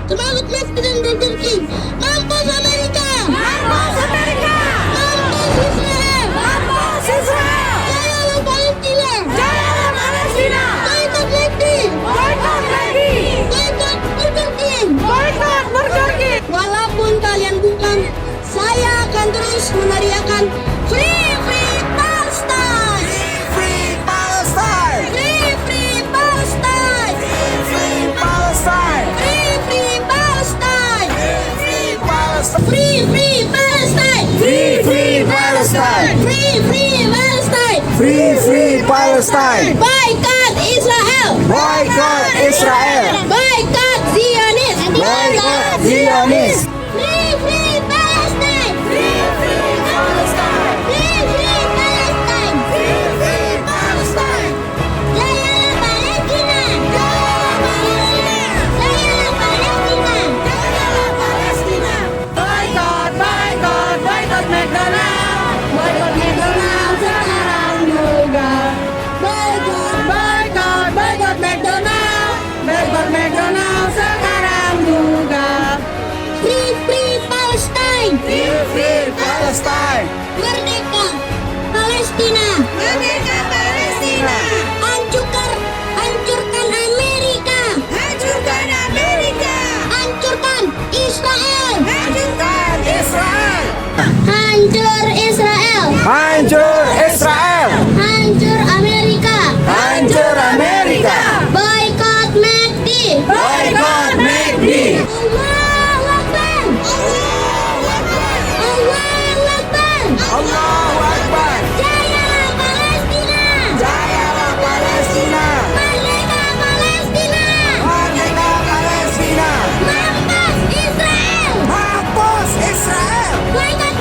Semangat Presiden Dr. King. Mampus Amerika. Mampus Amerika. Mampus Israel. Mampus Israel. Jayalah Palestina. Jayalah Palestina. Boykot McD. Boykot McD. Boykot Burger King. Boykot Burger King. Walaupun kalian bukan, saya akan terus meneriakan Free Free Palestine. Free Palestine! Free Free Palestine. Free Palestine! Free Free Palestine. Free Palestine! Free Free Palestine. Free Free Palestine! Free Free Palestine. Free Free Palestine! Boycott Israel. Boycott Israel! Boycott Zionist. Boycott Zionist! Free Free Palestine. Free Free Palestine. Free Free Palestine. Free Free Palestine! Jayalah Palestina. Jayalah Palestina. Jayalah Palestina. Jayalah Palestina. Boykot, boykot, boykot McDonald. Boykot McDonald sekarang juga. Boykot, boykot, boykot McDonald. Boykot McDonald sekarang juga. Free Free Palestine. Free Free Palestine! Merdeka Palestina. Merdeka Palestina. Hancurkan Amerika. Hancurkan Amerika. Hancurkan Israel. Hancurkan Israel! Hancur Israel. Hancur Israel! Hancur Amerika. Hancur Amerika! Boykot McD. Boycott McD! Allahu Akbar. Allahu Akbar! Allahu Akbar. Allahu Akbar! Jayalah Palestina. Jayalah Palestina! Merdeka Palestina. Merdeka Palestina! Mampus Israel. Mampus Israel! Boykot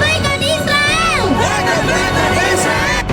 Israel. Boycott Israel!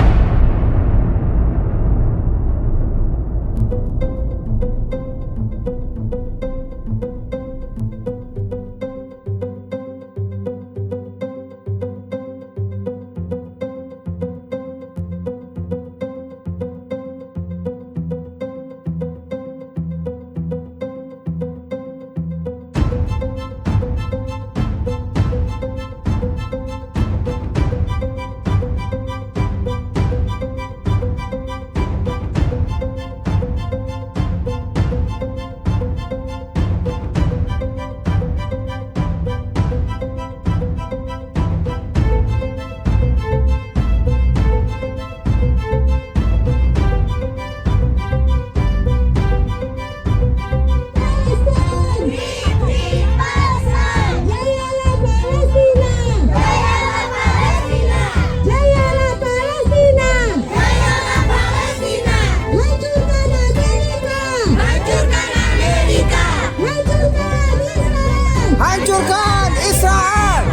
Hancurkan Israel!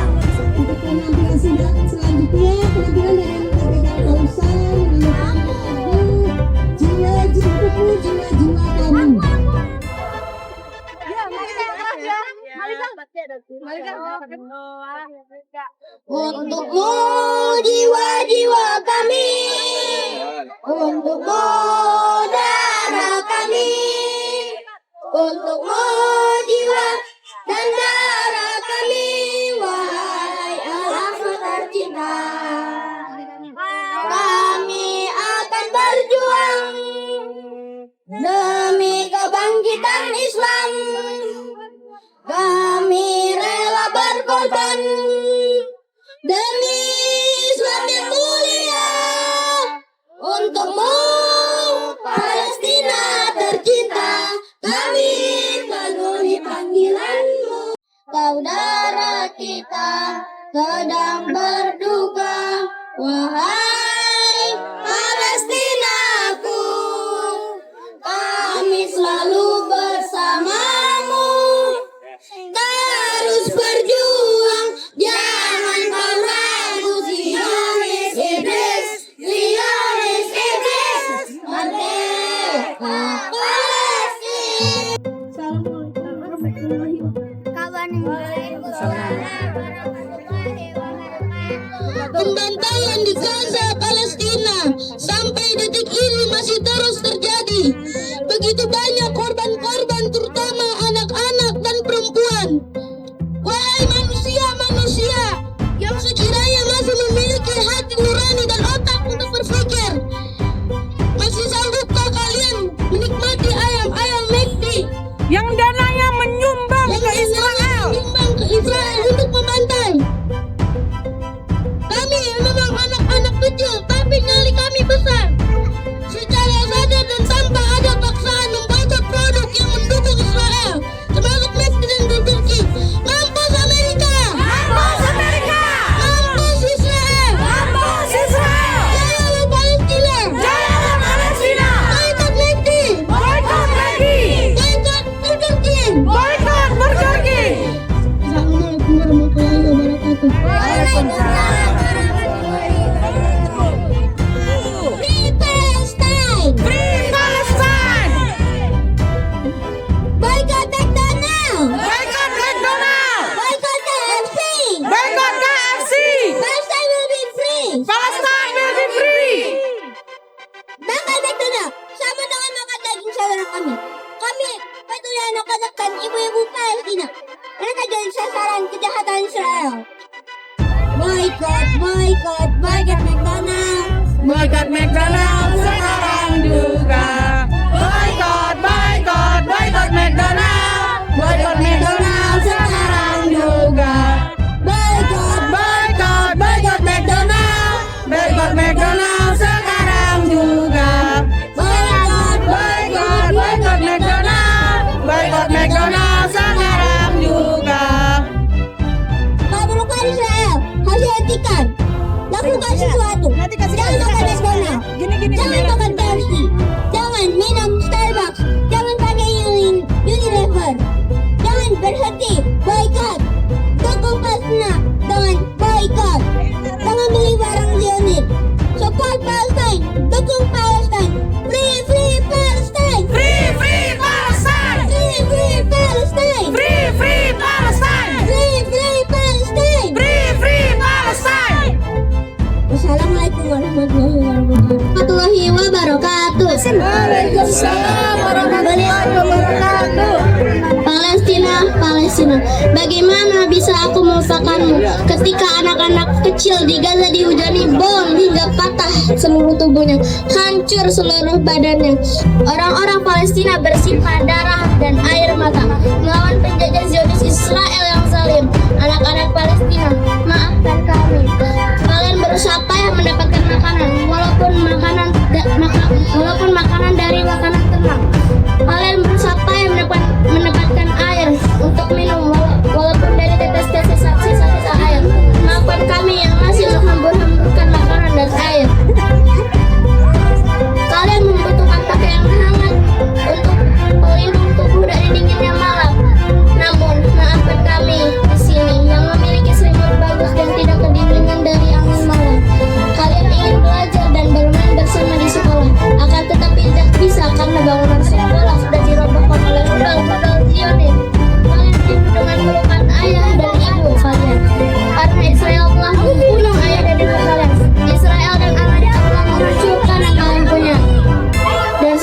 Untuk penampilan sidang selanjutnya, penampilan dari Merdeka Kausan dengan lagu Jiwa-jiwaku, jiwa-jiwa kamu. Untukmu jiwa-jiwa kami, untukmu darah kami, untukmu jiwa dan darah kami, wahai anak tercinta. Kami akan berjuang demi kebangkitan Islam. Kami rela berkorban demi Islam yang mulia. Untukmu Palestina tercinta, kami penuhi panggilanmu. Saudara kita sedang berduka, wahai Palestinaku. Kami selalu bersamamu. Terus berjuang, jangan kau ragu. Zionis iblis, Zionis iblis, merdeka Palestina. Assalamualaikum warahmatullahi Pembantaian di Gaza, Palestina sampai detik ini masih terus terjadi. Begitu banyak korban-korban, terutama anak-anak dan perempuan. McD, boykot. Dukung Palestina dengan boykot. Jangan beli barang Zionis. Support Palestine, dukung Palestine. Free Free Palestine. Free Free Palestine. Free Free Palestine. Free Free Palestine. Free Free Palestine. Free Free Palestine. Wassalamualaikum warahmatullahi wabarakatuh. Waalaikumsalam warahmatullahi wabarakatuh. Palestina, Palestina, bagaimana bisa aku melupakanmu ketika anak-anak kecil di Gaza dihujani bom hingga patah seluruh tubuhnya, hancur seluruh badannya. Orang-orang Palestina bersimpah darah dan air mata melawan penjajah Zionis Israel yang zalim. Anak-anak Palestina, maafkan kami. Kalian berusaha payah mendapatkan makanan, walaupun makanan dari makanan ternak. Kalian berusaha payah mendapatkan air untuk minum, walaupun dari tetes-tetes sisa air. Maafkan kami yang masih menghambur-hamburkan makanan dan air. Kalian membutuhkan pakaian hangat untuk pelindung tubuh dari dinginnya malam. Namun, maafkan kami di sini yang memiliki selimut bagus dan tidak kedinginan dari angin malam. Kalian ingin belajar dan bermain bersama di sekolah, akan tetapi tidak bisa karena bangunan sekolah sudah dirobohkan oleh rudal-rudal Zionis. Kalian rindu dengan pelukan ayah dan ibu kalian, karena Israel telah membunuh ayah dan ibu kalian. Israel dan Amerika telah menghancurkan yang kalian punya. Dan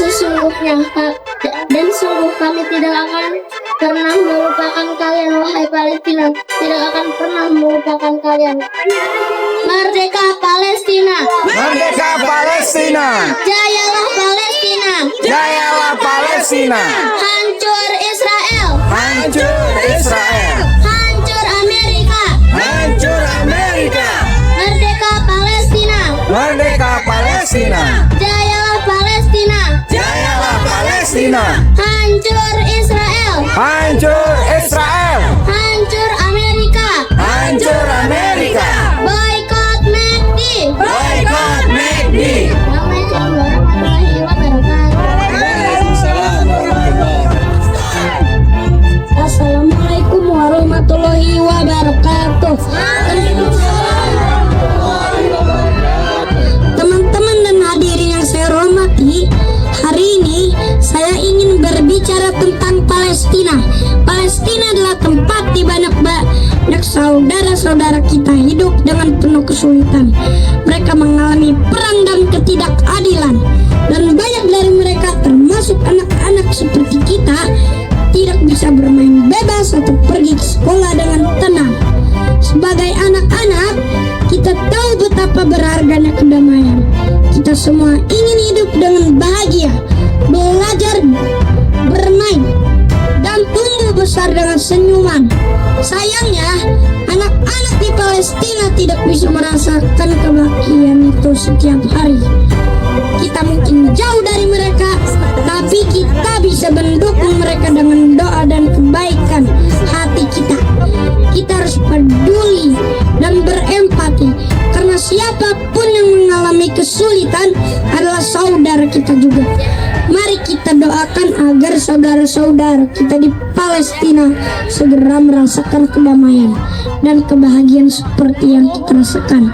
sungguh kami tidak akan pernah melupakan kalian, wahai Palestina. Tidak akan pernah melupakan kalian. Merdeka Palestina! Merdeka Palestina! Jayalah Palestina! Jayalah Palestina! Hancur Israel! Hancur Israel! Hancur Amerika! Hancur Amerika! Merdeka Palestina! Merdeka Palestina! Jayalah Palestina! Jayalah Palestina! Hancur Israel! Hancur Israel! Hancur Amerika! Hancur Amerika! Boykot McD! Boykot McD! Assalamualaikum warahmatullahi wabarakatuh. Assalamualaikum warahmatullahi wabarakatuh. Teman-teman dan hadirin yang saya hormati, hari ini saya ingin berbicara tentang Palestina. Palestina adalah tempat di banyak saudara-saudara kita hidup dengan penuh kesulitan. Mereka mengalami perang dan ketidakadilan, dan banyak dari mereka, termasuk anak-anak seperti kita, tidak bisa bermain bebas atau pergi ke sekolah dengan tenang. Sebagai anak-anak, kita tahu betapa berharganya kedamaian. Kita semua ingin hidup dengan bahagia, belajar, bermain, dan tumbuh besar dengan senyuman. Sayangnya, anak-anak di Palestina tidak bisa merasakan kebahagiaan itu setiap hari. Kita mungkin jauh dari mereka, tapi kita bisa mendukung mereka dengan doa dan kebaikan hati kita. Kita harus peduli dan berempati, karena siapapun yang mengalami kesulitan adalah saudara kita juga. Mari kita doakan agar saudara-saudara kita di Palestina segera merasakan kedamaian dan kebahagiaan seperti yang kita rasakan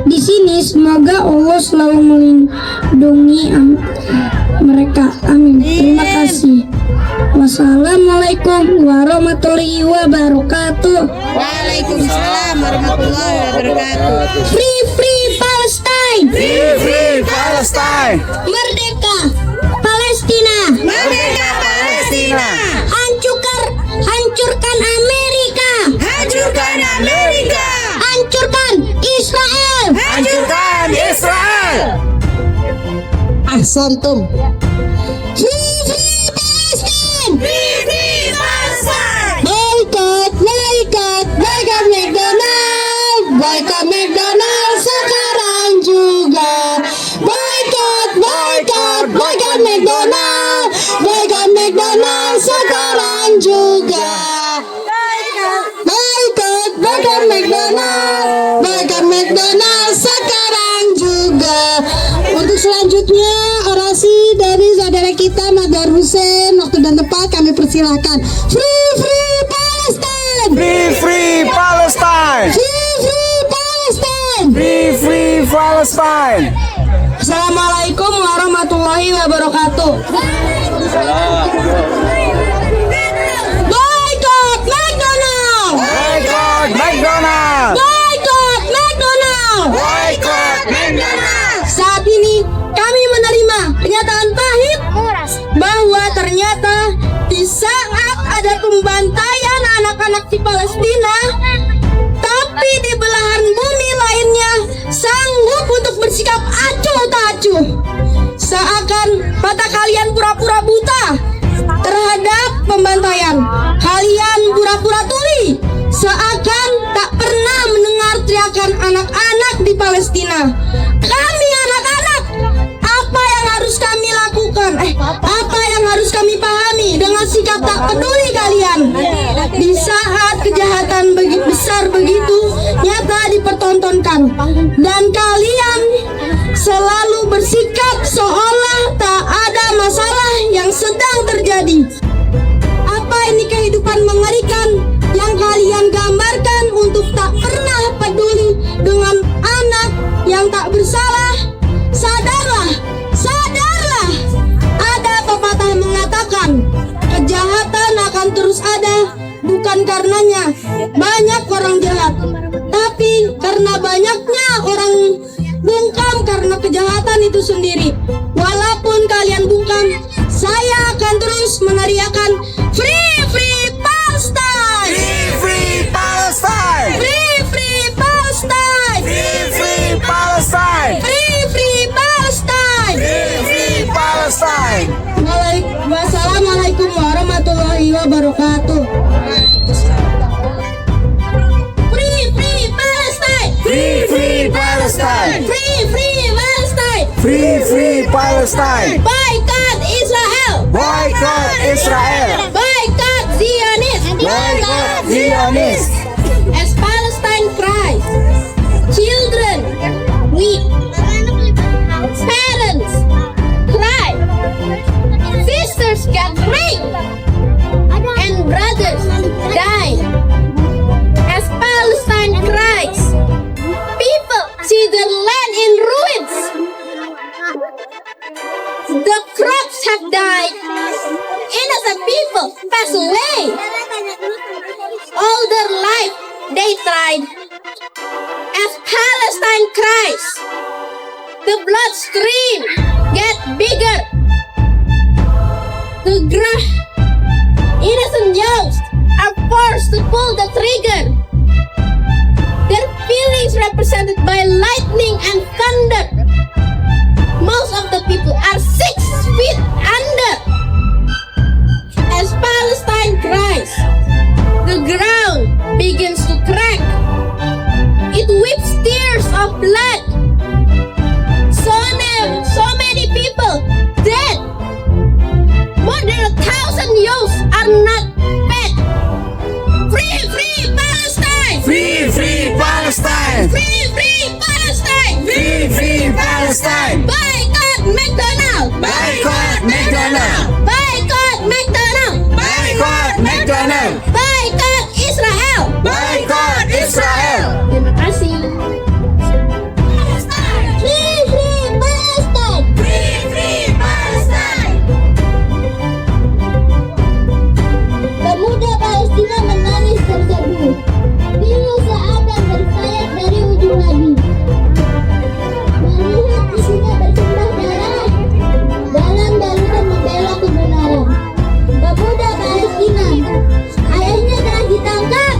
di sini. Semoga Allah selalu melindungi mereka. Amin. Terima kasih. Wassalamualaikum warahmatullahi wabarakatuh. Waalaikumsalam warahmatullahi wabarakatuh. Free Free Palestine. Free Free Palestine! Merdeka Palestina. Merdeka Palestina. Hancurkan Amerika. Hancurkan Amerika. Hancurkan Israel. Hancurkan Israel! Ahsantum. Free Free Palestine. Free Free Palestine. Boykot McDonald. Boykot McDonald sekarang juga. Boykot McDonald. Boykot McDonald sekarang juga. Boykot McDonald. Boykot McDonald sekarang juga. Untuk selanjutnya orasi dari saudara kita Madar Hussein, waktu dan tempat kami persilakan. Free Free Palestine! Free, free Palestine! Free Palestine! Free, free Palestine! Assalamualaikum warahmatullahi wabarakatuh. Boycott McDonald! Boycott McDonald! Boycott McDonald! Boycott McDonald! Saat ini kami menerima kenyataan pahit bahwa ternyata di saat ada pembantaian anak-anak di Palestina, tapi di belahan bumi lainnya sanggup untuk bersikap acuh tak acuh. Seakan mata kalian pura-pura buta terhadap pembantaian. Kalian pura-pura tuli, seakan tak pernah mendengar teriakan anak-anak di Palestina. Kami anak-anak, apa yang harus kami lakukan? Apa yang harus kami pahami dengan sikap tak peduli kalian? Di saat kejahatan besar begitu nyata dipertontonkan, dan kalian selalu bersikap seolah tak ada masalah yang sedang terjadi. Apa ini kehidupan mengerikan yang kalian gambarkan untuk tak pernah peduli dengan anak yang tak bersalah? Sadarlah, sadarlah. Ada pepatah mengatakan, kejahatan akan terus ada, bukan karenanya banyak orang jahat, tapi karena banyaknya orang bungkam karena kejahatan itu sendiri. Walaupun kalian bungkam, saya akan terus meneriakan Free Free Palestine! Free, free Palestine! Free Free Palestine! Free, free Palestine! Free Free Palestine! Free, free Palestine! Wassalamualaikum warahmatullahi wabarakatuh. Free Free Palestine! Free, free Palestine! Free Free Palestine! Free, free Palestine! Boycott Israel! Boycott Israel! Boycott Zionist! Boycott Zionist! As Palestine cries, children weep, parents cry, sisters get raped, and brothers die. As Palestine cries, people see their land in ruins. The crops have died. Innocent people pass away. All their life they tried. As Palestine cries, the blood stream get bigger. The innocent youths are forced to pull the trigger. Their feelings represented by lightning and thunder. Most of the people are 6 feet under. As Palestine cries, the ground begins to crack. It weeps tears of blood. So many people dead. More than 1,000 youths are not fed. Free, free Palestine! Free, free Palestine! Free, free Palestine! Free, free Palestine! Boycott McDonald! Boycott McDonald! Boycott McDonald! Boycott McDonald! Boycott Israel! Boycott Israel! Terima kasih. Free, free Palestine! Free, free Palestine! Pemuda Palestina menangis terseduh. Pilu seakan bersayap dari ujung nadi. Melihat ibunya bersimbah darah dalam dalutan membela kebenaran. Pemuda Palestina, ayahnya telah ditangkap,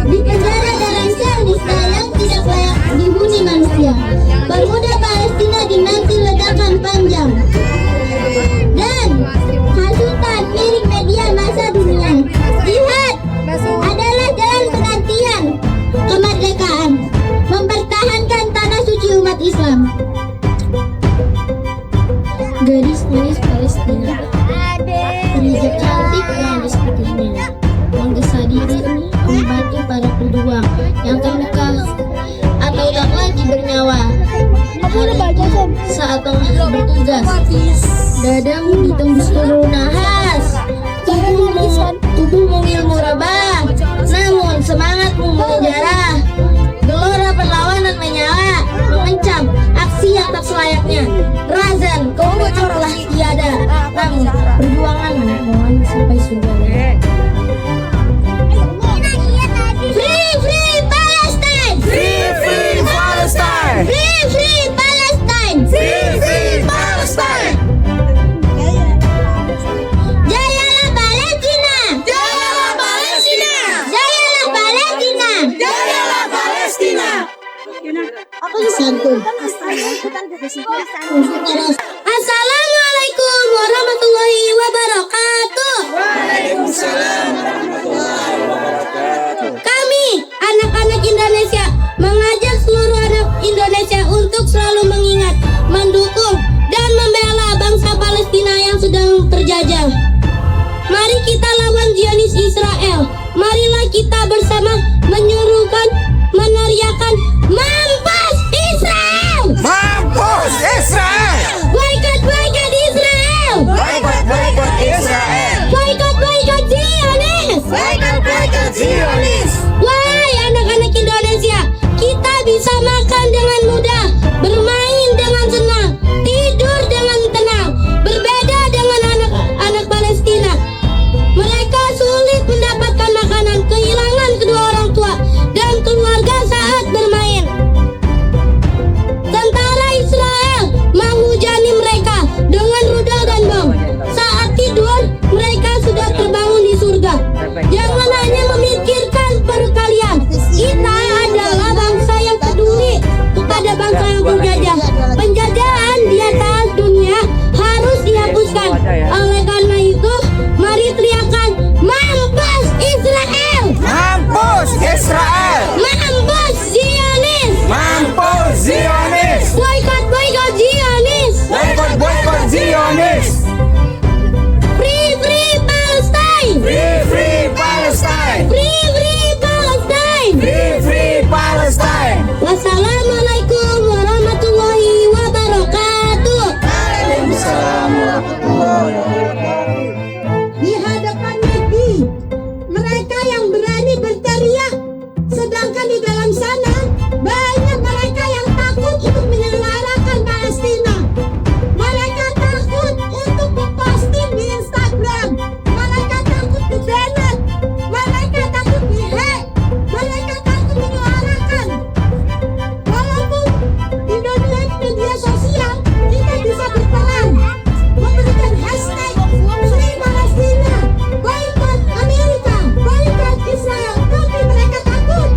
dipenjara dalam sel yang tidak layak dihuni manusia. Pemuda Palestina dinanti ledakan panjang dan hasutan miring media massa dunia. Jihad adalah jalan penantian kemerdekaan, mempertahankan tanah suci umat Islam. Gadis manis Palestina, Riza cantik dan sepertinya menggesa diri membantu para pejuang yang terluka atau tak lagi bernyawa. Saat tengah bertugas, dadamu ditembus peluru nahas, tubuhmu membumbung ilmu rebah, namun semangatmu menjarah. Gelora perlawanan menyala, mengancam aksi yang tak selayaknya. Razan, kau telah tiada, namun perjuangan mohon sampai surga. Free, free Palestine! Free, free Palestine! Free, free Palestine! Free, free Palestine! Jayalah Palestina! Jayalah Palestina! Jayalah Palestina! Jayalah Palestina! Assalamualaikum warahmatullahi wabarakatuh. Waalaikumsalam. Kami anak-anak Indonesia mengajak seluruh anak Indonesia untuk selalu mengingat, mendukung, dan membela bangsa Palestina yang sedang terjajah. Mari kita lawan Zionis Israel. Marilah kita bersama menyerukan, meneriakan, mampus Israel! Mampus Israel! Boykot, boykot Israel! Boykot, boykot Israel! Boykot, boykot Zionis! Boykot, boykot Zionis! Wahai anak-anak Indonesia, kita bisa makan dengan mudah, bermain dengan senang, tidur dengan tenang. Berbeda dengan anak-anak Palestina. Mereka sulit mendapatkan makanan, kehilangan kedua orang tua dan keluarga saat bermain. Tentara Israel menghujani mereka dengan rudal dan bom. Saat tidur, mereka sudah terbangun di surga. Jangan hanya memikirkan perut kalian. Kita adalah bangsa yang peduli kepada bangsa yang terjajah. Penjajahan di atas dunia harus dihapuskan. Oleh karena itu, mari teriakan, mampus Israel! Mampus Israel! Mampus Zionis! Mampus Zionis! Boykot, boykot Zionis! Boykot, boykot Zionis! Free, free Palestine! Free, free Palestine! Free, free Palestine! Free, free Palestine! Wassalamualaikum warahmatullahi wabarakatuh. Waalaikumsalam warahmatullahi wabarakatuh. Di hadapan Mekdi, mereka yang berani berteriak, sedangkan di dalam sana banyak mereka yang takut untuk menyelaraskan Palestina. Mereka takut untuk memposting di Instagram. Mereka takut di-banned. Mereka takut di-hack. Mereka takut menyuarakan. Walaupun di dunia media sosial kita bisa berperan memberikan hashtag Free Palestina, boykot Amerika, boykot Israel, tapi mereka takut.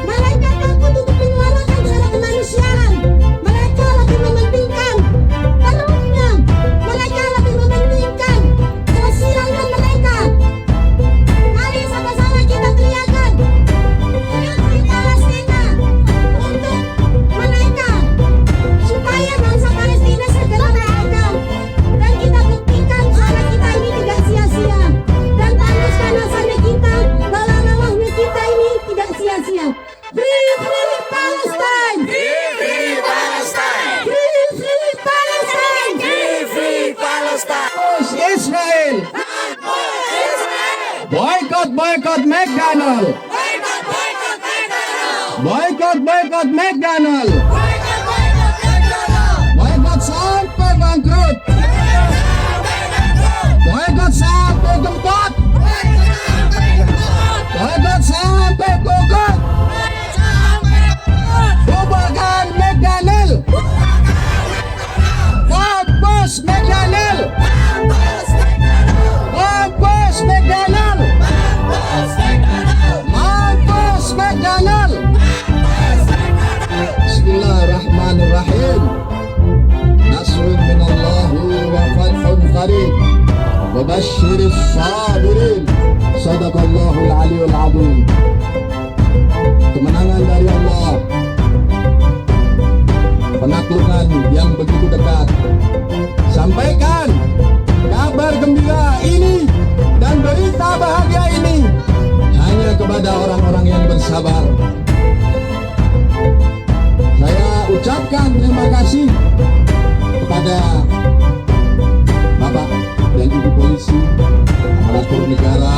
Mereka takut untuk menyuarakan secara kemanusiaan. Mereka lebih mementingkan perutnya. Mereka lebih mementingkan sosialnya mereka. Mari sama-sama kita teriakan Free Palestina untuk mereka, supaya bangsa Palestina segera merdeka. Dan kita buktikan suara kita ini tidak sia-sia. Dan tanduskan nasanya kita, lelah-lelahnya kita ini tidak sia-sia. Free, free Palestine! Free, free Palestine! Free, free Palestine! Free, free Palestine! Mampus Israel! Boykot, boykot McDonald! Boykot, boykot McDonald! Boykot, boykot McDonald! Boykot, boykot McDonald! Boykot sampai bangkrut! Boykot sampai gempot! Boykot sampai gugur! Bubarkan McDonald! Mampus McDonald! Mampus McDonald! Mampus McDonald! Bismillahirrahmanirrahim. Nasrun minallahi wa fathun qarib. Wa basyiris sabirin. Sadaqallahul aliyul azim. Kemenangan dari Allah, penaklukan yang begitu dekat. Sampaikan kabar gembira ini dan berita bahagia ini hanya kepada orang-orang yang bersabar. Saya ucapkan terima kasih kepada Bapak dan Ibu Polisi, aparatur negara,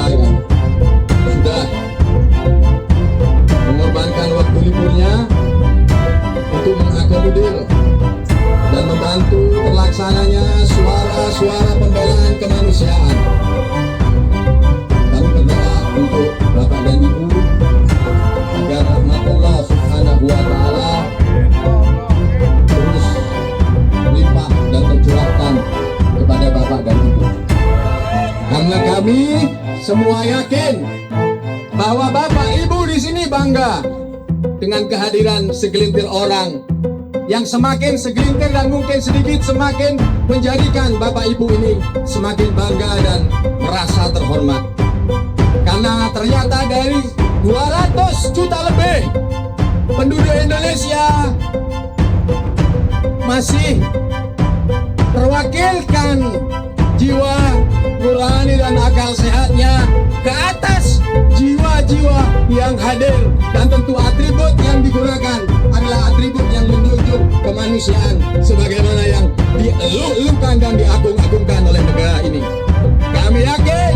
yakin bahwa Bapak Ibu di sini bangga dengan kehadiran segelintir orang yang semakin segelintir dan mungkin sedikit semakin menjadikan Bapak Ibu ini semakin bangga dan merasa terhormat. Karena ternyata dari 200 juta lebih penduduk Indonesia masih terwakilkan jiwa nurani dan akal sehatnya ke atas jiwa-jiwa yang hadir, dan tentu atribut yang digunakan adalah atribut yang menunjuk kemanusiaan sebagaimana yang dielu-elukan dan diagung-agungkan oleh negara ini. Kami yakin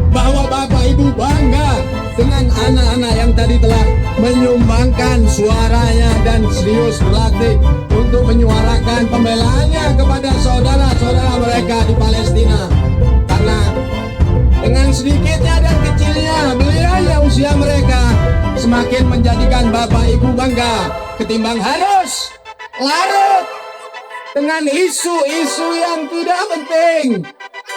bahwa Bapak Ibu bangga dengan anak-anak yang tadi telah menyumbangkan suaranya dan serius berlatih untuk menyuarakan pembelaannya kepada saudara-saudara mereka di Palestina. Karena dengan sedikitnya dan kecilnya beliaunya usia mereka semakin menjadikan Bapak Ibu bangga ketimbang harus larut dengan isu-isu yang tidak penting,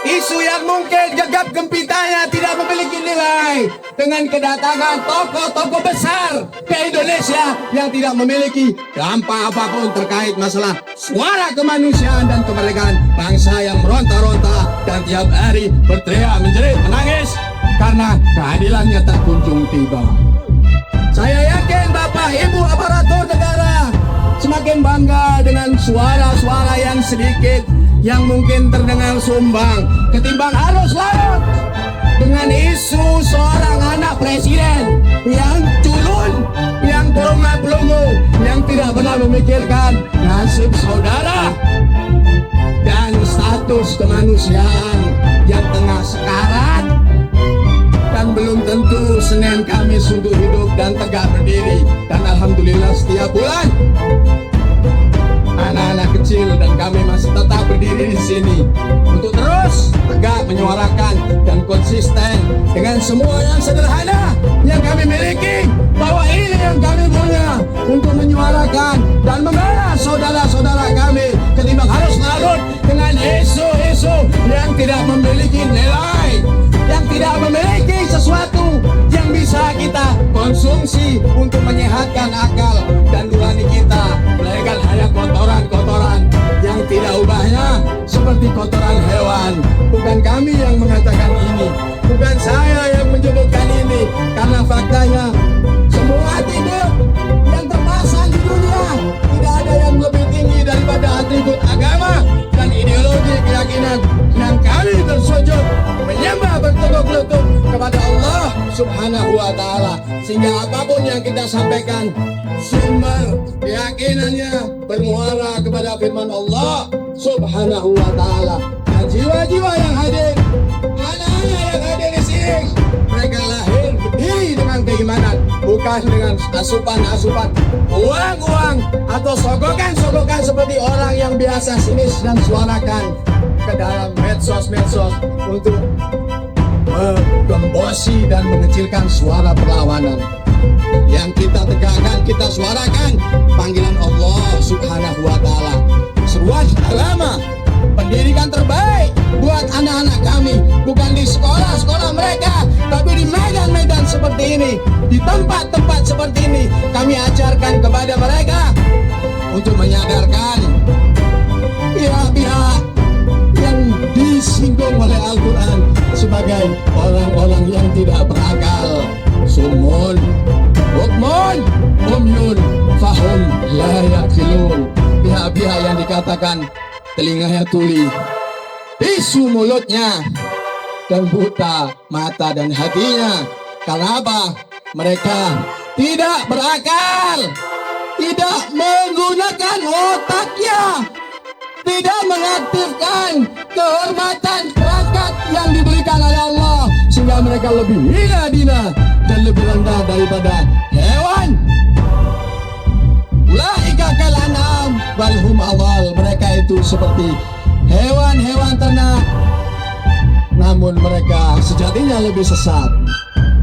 isu yang mungkin gegap gempitanya tidak memiliki nilai, dengan kedatangan tokoh-tokoh besar ke Indonesia yang tidak memiliki dampak apapun terkait masalah suara kemanusiaan dan kemerdekaan bangsa yang meronta-ronta dan tiap hari berteriak menjerit menangis karena keadilannya tak kunjung tiba. Saya yakin Bapak Ibu aparatur negara semakin bangga dengan suara-suara yang sedikit yang mungkin terdengar sumbang ketimbang harus larut dengan isu seorang anak presiden yang culun, yang pelungu-pelungu, yang tidak pernah memikirkan nasib saudara dan status kemanusiaan yang tengah sekarat dan belum tentu Senin Kamis untuk hidup dan tegak berdiri. Dan alhamdulillah setiap bulan anak-anak kecil dan kami masih tetap berdiri di sini untuk terus tegak menyuarakan dan konsisten dengan semua yang sederhana yang kami miliki, bahwa ini yang kami punya untuk menyuarakan dan membela saudara-saudara kami ketimbang harus larut dengan isu-isu yang tidak memiliki nilai, yang tidak memiliki sesuatu yang bisa kita konsumsi untuk menyehatkan akal dan nurani kita, melainkan hanya kotoran-kotoran yang tidak ubahnya seperti kotoran hewan. Bukan kami yang mengatakan ini, bukan saya yang menyebutkan ini, karena faktanya semua atribut yang terpasang di dunia tidak ada yang lebih tinggi daripada atribut agama dan ideologi keyakinan yang kami bersujud menyembah bertekuk lutut kepada Allah Subhanahu wa Ta'ala, sehingga apapun yang kita sampaikan sumber keyakinannya bermuara kepada firman Allah Subhanahu wa Ta'ala. Dan jiwa-jiwa yang hadir, anak-anak yang hadir di sini, mereka lahir berdiri dengan keimanan, bukan dengan asupan-asupan uang-uang atau sogokan-sogokan seperti orang yang biasa sinis dan suarakan ke dalam medsos-medsos untuk menggembosi dan mengecilkan suara perlawanan. Yang kita tegakkan, kita suarakan panggilan Allah Subhanahu wa Ta'ala. Seruan agama, pendidikan terbaik buat anak-anak kami, bukan di sekolah-sekolah mereka, tapi di medan-medan seperti ini, di tempat-tempat seperti ini, kami ajarkan kepada mereka untuk menyadarkan pihak-pihak yang disinggung oleh Al-Quran sebagai orang-orang yang tidak berakal. Sumun, bukmun, umyun, fahum, la yaqilun. Pihak-pihak yang dikatakan telinganya tuli, bisu mulutnya, dan buta mata dan hatinya. Karena apa? Mereka tidak berakal, tidak menggunakan otaknya, tidak mengaktifkan kehormatan perangkat yang diberikan oleh Allah, sehingga mereka lebih hina dina dan lebih rendah daripada hewan. Ulaika kal an'am bal hum adall. Mereka itu seperti hewan-hewan ternak, namun mereka sejatinya lebih sesat.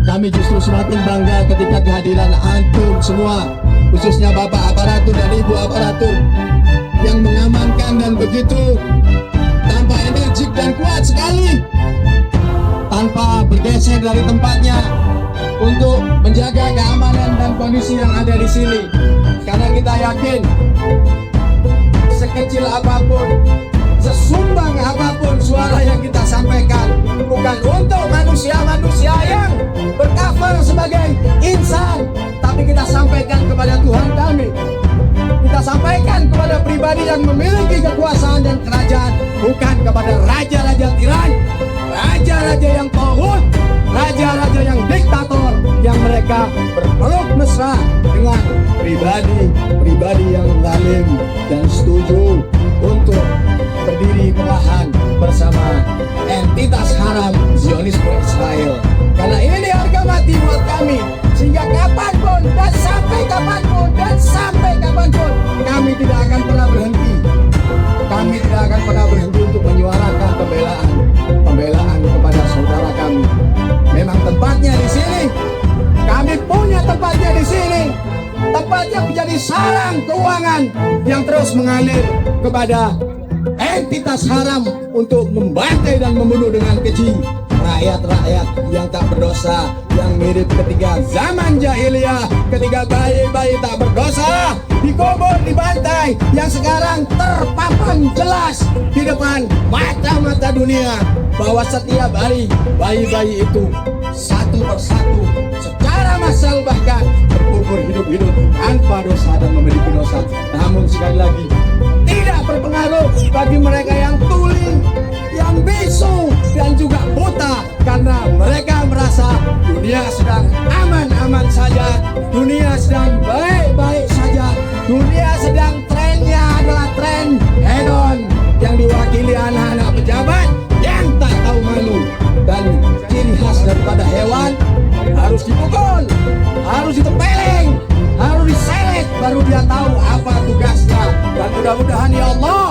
Kami justru semakin bangga ketika kehadiran antum semua, khususnya Bapak aparatur dan Ibu aparatur, yang mengamankan dan begitu tanpa energik dan kuat sekali tanpa bergeser dari tempatnya untuk menjaga keamanan dan kondisi yang ada di sini. Karena kita yakin sekecil apapun, sesumbang apapun suara yang kita sampaikan bukan untuk manusia-manusia yang bercover sebagai insan, tapi kita sampaikan kepada Tuhan kami. Kita sampaikan kepada pribadi yang memiliki kekuasaan dan kerajaan, bukan kepada raja-raja tiran, raja-raja yang tauhid, raja-raja yang diktator, yang mereka berpeluk mesra dengan pribadi-pribadi yang zalim dan setuju untuk berdiri belahan bersama entitas haram Zionisme Israel. Karena ini harga mati buat kami, sehingga kapanpun dan sampai kapanpun kami tidak akan pernah berhenti. Kami tidak akan pernah berhenti untuk menyuarakan pembelaan kepada saudara kami. Memang tempatnya di sini, kami punya tempatnya di sini. Tempatnya menjadi sarang keuangan yang terus mengalir kepada entitas haram untuk membantai dan membunuh dengan keji rakyat-rakyat yang tak berdosa, yang mirip ketika zaman jahiliyah, ketika bayi-bayi tak berdosa dikubur, dibantai, yang sekarang terpampang jelas di depan mata-mata dunia bahwa setiap hari bayi-bayi itu satu persatu secara massal bahkan terkubur hidup-hidup tanpa dosa dan memiliki dosa. Namun sekali lagi tidak berpengaruh bagi mereka yang tuli, yang bisu dan juga buta, karena mereka merasa dunia sedang aman-aman saja, dunia sedang baik-baik saja, dunia sedang trennya adalah tren hedon yang diwakili anak-anak pejabat yang tak tahu malu. Dan ciri khas daripada hewan harus dipukul, harus ditempeleng, harus diseret, baru dia tahu apa tugasnya. Dan mudah-mudahan ya Allah,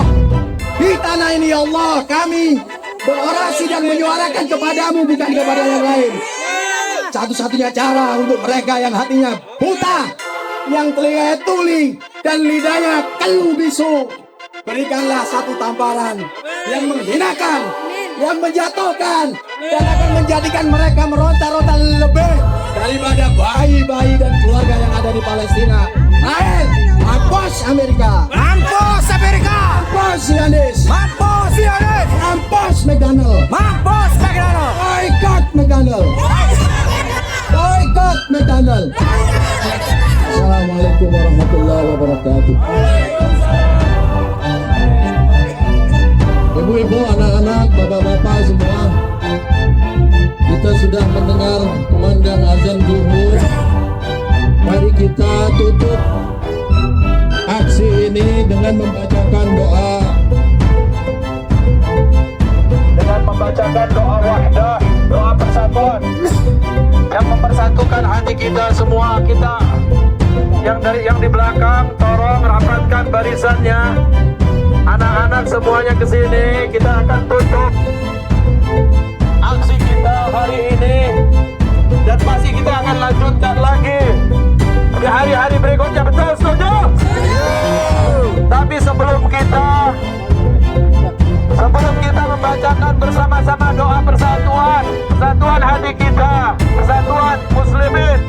di tanah ini ya Allah, kami berorasi dan menyuarakan kepadamu, bukan kepada yang lain. Satu-satunya cara untuk mereka yang hatinya buta, yang telinganya tuli dan lidahnya kelu bisu, berikanlah satu tamparan yang menghinakan, yang menjatuhkan, dan akan menjadikan mereka meronta-ronta lebih daripada bayi-bayi dan keluarga yang ada di Palestina. Ayo, mampus Amerika, Mampus Amerika! mampus Zionis, Mampus Zionis! mampus McDonald, Mampus McDonald! boycott McDonald, boycott McDonald. Assalamualaikum warahmatullahi wabarakatuh. Ibu-ibu, anak-anak, bapak-bapak semua, kita sudah mendengar kumandang azan zuhur. Mari kita tutup aksi ini dengan membacakan doa. Dengan membacakan doa wahdah, doa persatuan yang mempersatukan hati kita semua. Kita yang di belakang tolong rapatkan barisannya. Anak-anak semuanya ke sini. Kita akan tutup aksi kita hari ini dan masih kita akan lanjutkan lagi di hari-hari berikutnya. Betul, setuju? Tapi sebelum kita membacakan bersama-sama doa persatuan, persatuan hati kita, persatuan muslimin,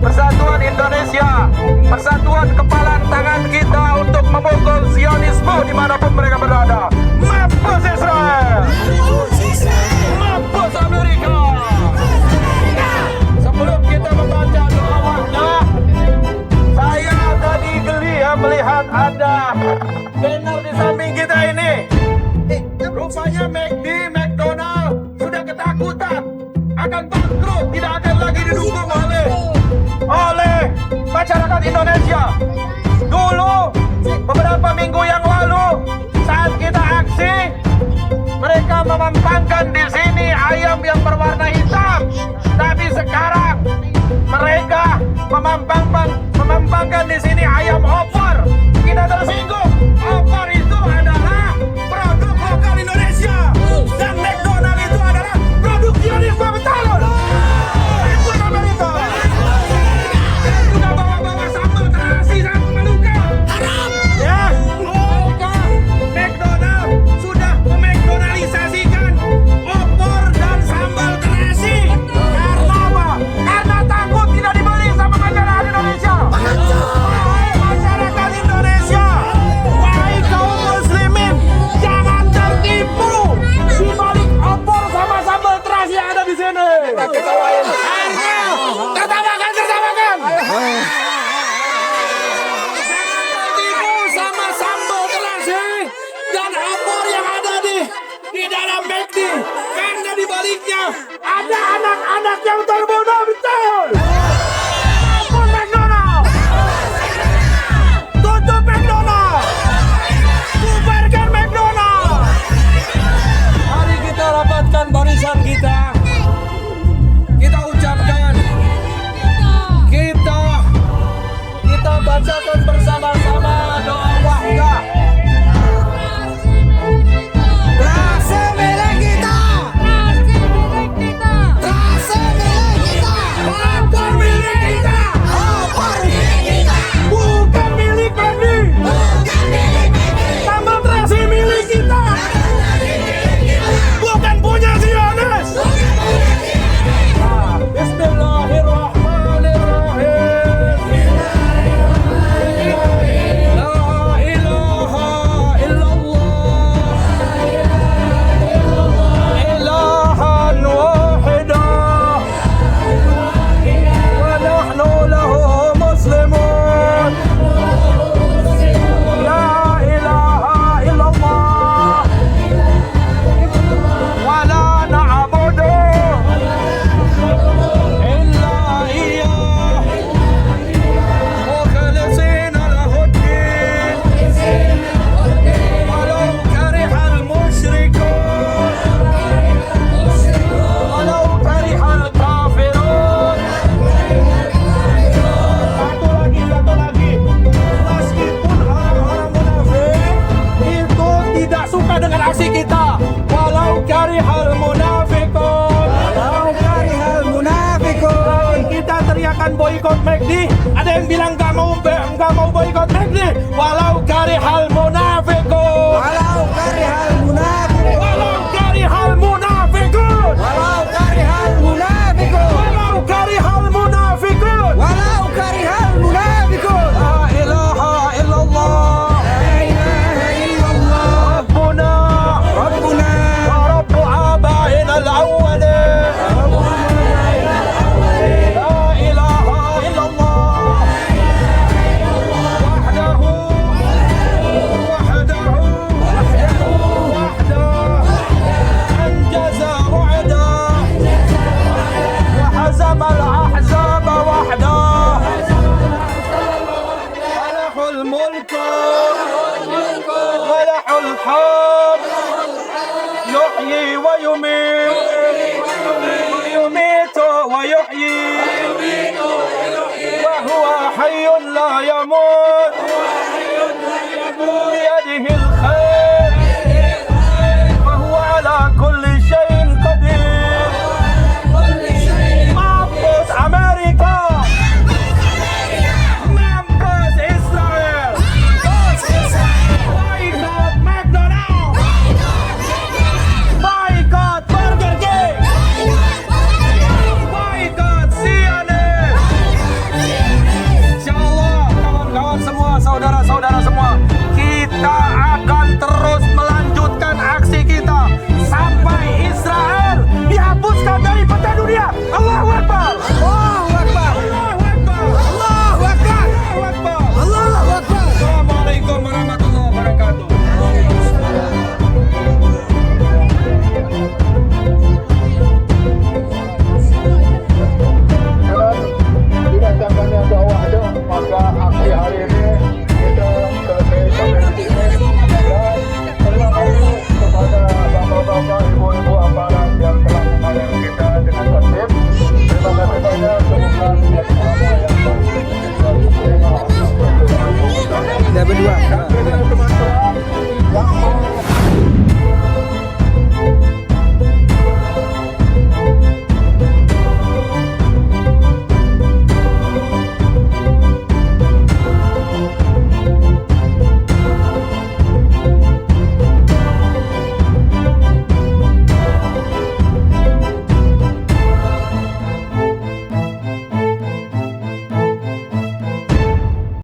persatuan Indonesia, persatuan kepala tangan kita untuk memukul Zionisme dimanapun mereka berada. Mampus Israel! Mampus Amerika! Sebelum kita membaca doa wahdah, saya tadi geli ya melihat ada banner di samping kita ini. Rupanya McDonald sudah ketakutan akan bangkrut, tidak akan lagi didukung oleh masyarakat Indonesia. Dulu beberapa minggu yang lalu saat kita aksi, mereka memampangkan di sini ayam yang berwarna hitam. Tapi sekarang mereka memampangkan di sini ayam opor. Kita tersinggung. Opor itu adalah produk lokal Indonesia dan McDonald itu adalah produk Zionisme, betul. Itu Amerika. Dan juga bawa-bawa sambal terasi sangat memalukan. Ya, McDonald sudah memcdonalisasikan opor dan sambal terasi. akan boikot McD, ada yang bilang nggak mau boikot McD, walau karihal munafiqun, Walau karihal munafiqun. walau karihal munafiqun, Walau karihal munafiqun. walau karihal munafiqun. Walau karihal munafiqun. La ilaha illallah, La ilaha illallah. Rabbuna Rabbuna wa Rabbu abaina al-awwalin. La ilaha illallah, wahdahu anjaza wa'da wa hazama al-ahzaba wahda. Lahul mulku wa lahul hamd, yuhyi wa yumiit, yumiitu wa yuhyi, wa huwa hayyun la yamut,